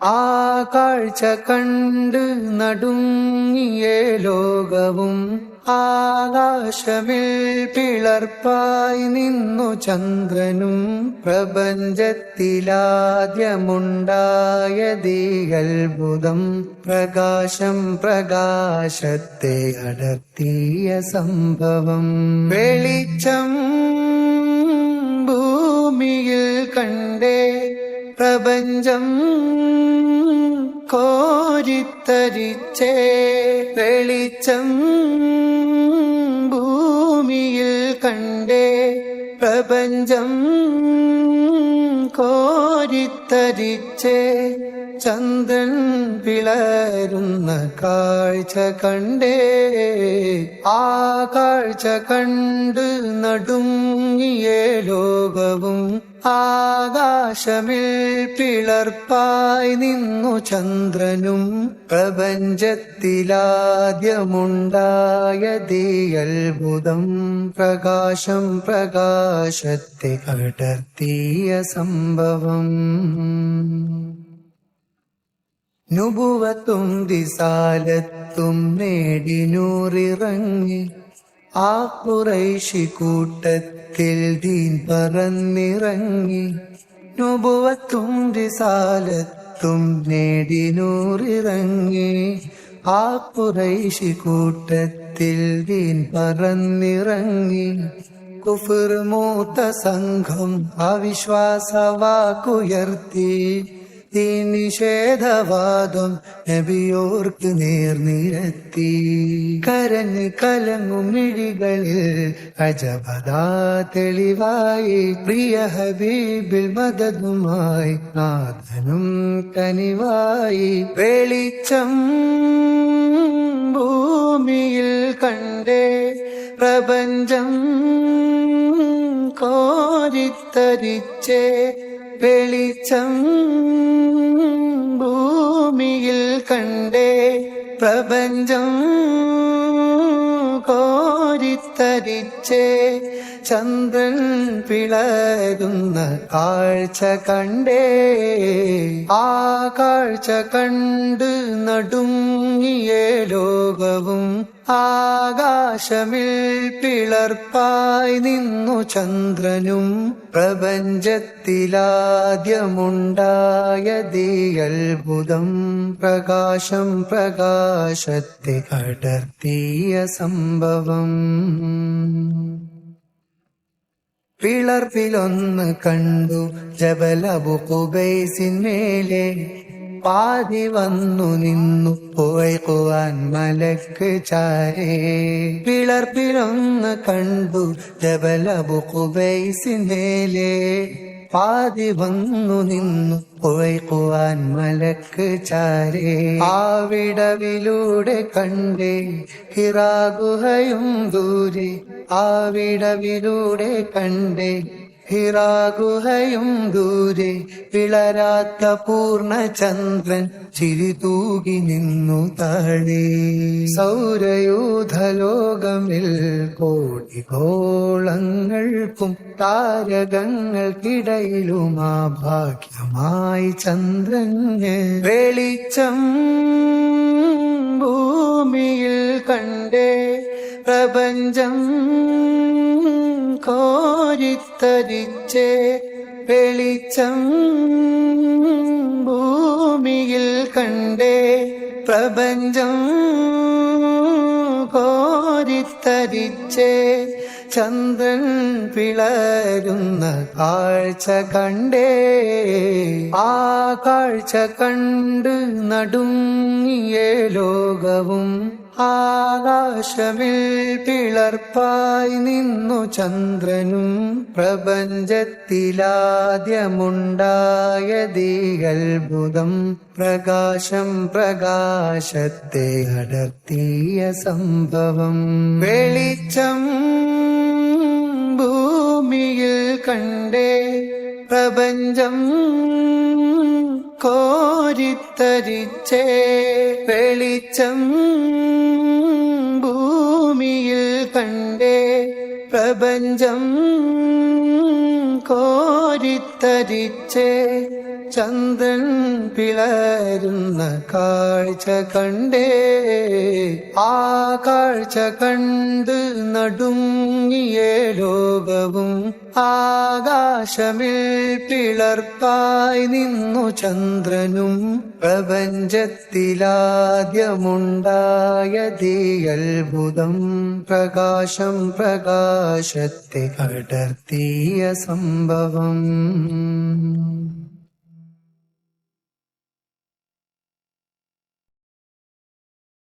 ആ കാഴ്ച കണ്ട് നടുങ്ങിയ ലോകവും ആകാശമിൽ പിളർപ്പായി നിന്നു ചന്ദ്രനും പ്രപഞ്ചത്തിലാദ്യമുണ്ടായതീ അത്ഭുതം പ്രകാശം പ്രകാശത്തെ അടർത്തിയ സംഭവം വെളിച്ചം ഭൂമിയിൽ കണ്ടേ പ്രപഞ്ചം കോരിത്തരിച്ചേ വെളിച്ചം ഭൂമിയിൽ കണ്ടേ പ്രപഞ്ചം കോരിത്തരിച്ചേ ചന്ദ്രൻ പിളരുന്ന കാഴ്ച കണ്ടേ ആ കാഴ്ച കണ്ട് നടുങ്ങിയ ലോകവും ആകാശമിൽ പിളർപ്പായി നിന്നു ചന്ദ്രനും പ്രപഞ്ചത്തിലാദ്യമുണ്ടായതീ അത്ഭുതം പ്രകാശം പ്രകാശത്തെ അടർത്തിയ സംഭവം നുബുവത്തും റിസാലത്തും നേടി നൂറിറങ്ങി ആ ഖുറൈശി കൂട്ടത്തിൽ ദീൻ പറന്നിറങ്ങി നുബുവത്തും റിസാലത്തും നേടി നൂറിറങ്ങി ആ ഖുറൈശി കൂട്ടത്തിൽ ദീൻ പറന്നിറങ്ങി കുഫർ മൂത്ത സംഘം അവിശ്വാസവാക്കുയർത്തി ഈ നിഷേധവാദം നബിയോർക്ക് നേർനിരത്തി കരഞ്ഞ് കലങ്ങും മിഴികളിൽ അജബദാ തെളിവായി പ്രിയ ഹബീബിൽ മദതുമായി നാഥനും കനിവായി വെളിച്ചം ഭൂമിയിൽ കണ്ടേ പ്രപഞ്ചം കോരിത്തരിച്ചേ വെളിച്ചം ഭൂമിയിൽ കണ്ടേ പ്രപഞ്ചം കോരിത്തരിച്ചേ ചന്ദ്രൻ പിളരുന്ന കാഴ്ച കണ്ടേ ആ കാഴ്ച കണ്ട് നടുങ്ങിയ ലോകവും ആകാശമിൽ പിളർപ്പായി നിന്നു ചന്ദ്രനും പ്രപഞ്ചത്തിലാദ്യമുണ്ടായതീ അത്ഭുതം പ്രകാശം പ്രകാശത്തെ അടർത്തിയ സംഭവം പിളർപ്പിലൊന്ന് കണ്ടു ജബൽ അബൂ ഖുബൈസിന്മേലെ പാതി വന്നു നിന്നു പോയ്ക്കുവാൻ മലക്ക് ചാരേ പിളർപ്പിലൊന്ന് കണ്ടു ജബൽ അബൂ ഖുബൈസിന്മേലെ പാതി വന്നു നിന്നു പോയ്ക്കുവാൻ മലക്ക് ചാരേ ആ വിടവിലൂടെ കണ്ടേ ഹിറാ ഗുഹയും ദൂരെ ആ വിടവിലൂടെ കണ്ടേ ഹിറാ ഗുഹയും ദൂരെ പിളരാത്ത പൂർണ്ണചന്ദ്രൻ ചിരി തൂകി നിന്നു താഴെ സൗരയൂഥലോകമിൽ കോടി ഗോളങ്ങൾക്കും താരകങ്ങൾക്കിടയിലുമാ ഭാഗ്യമായി ചന്ദ്രന് വെളിച്ചം ഭൂമിയിൽ കണ്ടേ പ്രപഞ്ചം കോരിത്തരിച്ചേ വെളിച്ചം ഭൂമിയിൽ കണ്ടേ പ്രപഞ്ചം കോരിത്തരിച്ചേ ചന്ദ്രൻ പിളരുന്ന കാഴ്ച കണ്ടേ ആ കാഴ്ച കണ്ട് നടുങ്ങിയ ലോകവും ആകാശമിൽ പിളർപ്പായി നിന്നു ചന്ദ്രനും പ്രപഞ്ചത്തിലാദ്യമുണ്ടായതീ അത്ഭുതം പ്രകാശം പ്രകാശത്തെ അടർത്തിയ സംഭവം വെളിച്ചം ഭൂമിയിൽ കണ്ടേ പ്രപഞ്ചം കോരിത്തരിച്ചേ വെളിച്ചം ഭൂമിയിൽ കണ്ടേ പ്രപഞ്ചം കോരിത്തരിച്ചേ ചന്ദ്രൻ പിളരുന്ന കാഴ്ച കണ്ടേ. ആ കാഴ്ച കണ്ട് നടുങ്ങിയ ലോകവും ആകാശമിൽ പിളർപ്പായി നിന്നു ചന്ദ്രനും. പ്രപഞ്ചത്തിലാദ്യമുണ്ടായതീ അത്ഭുതം, പ്രകാശം പ്രകാശത്തെ അടർത്തിയ സംഭവം.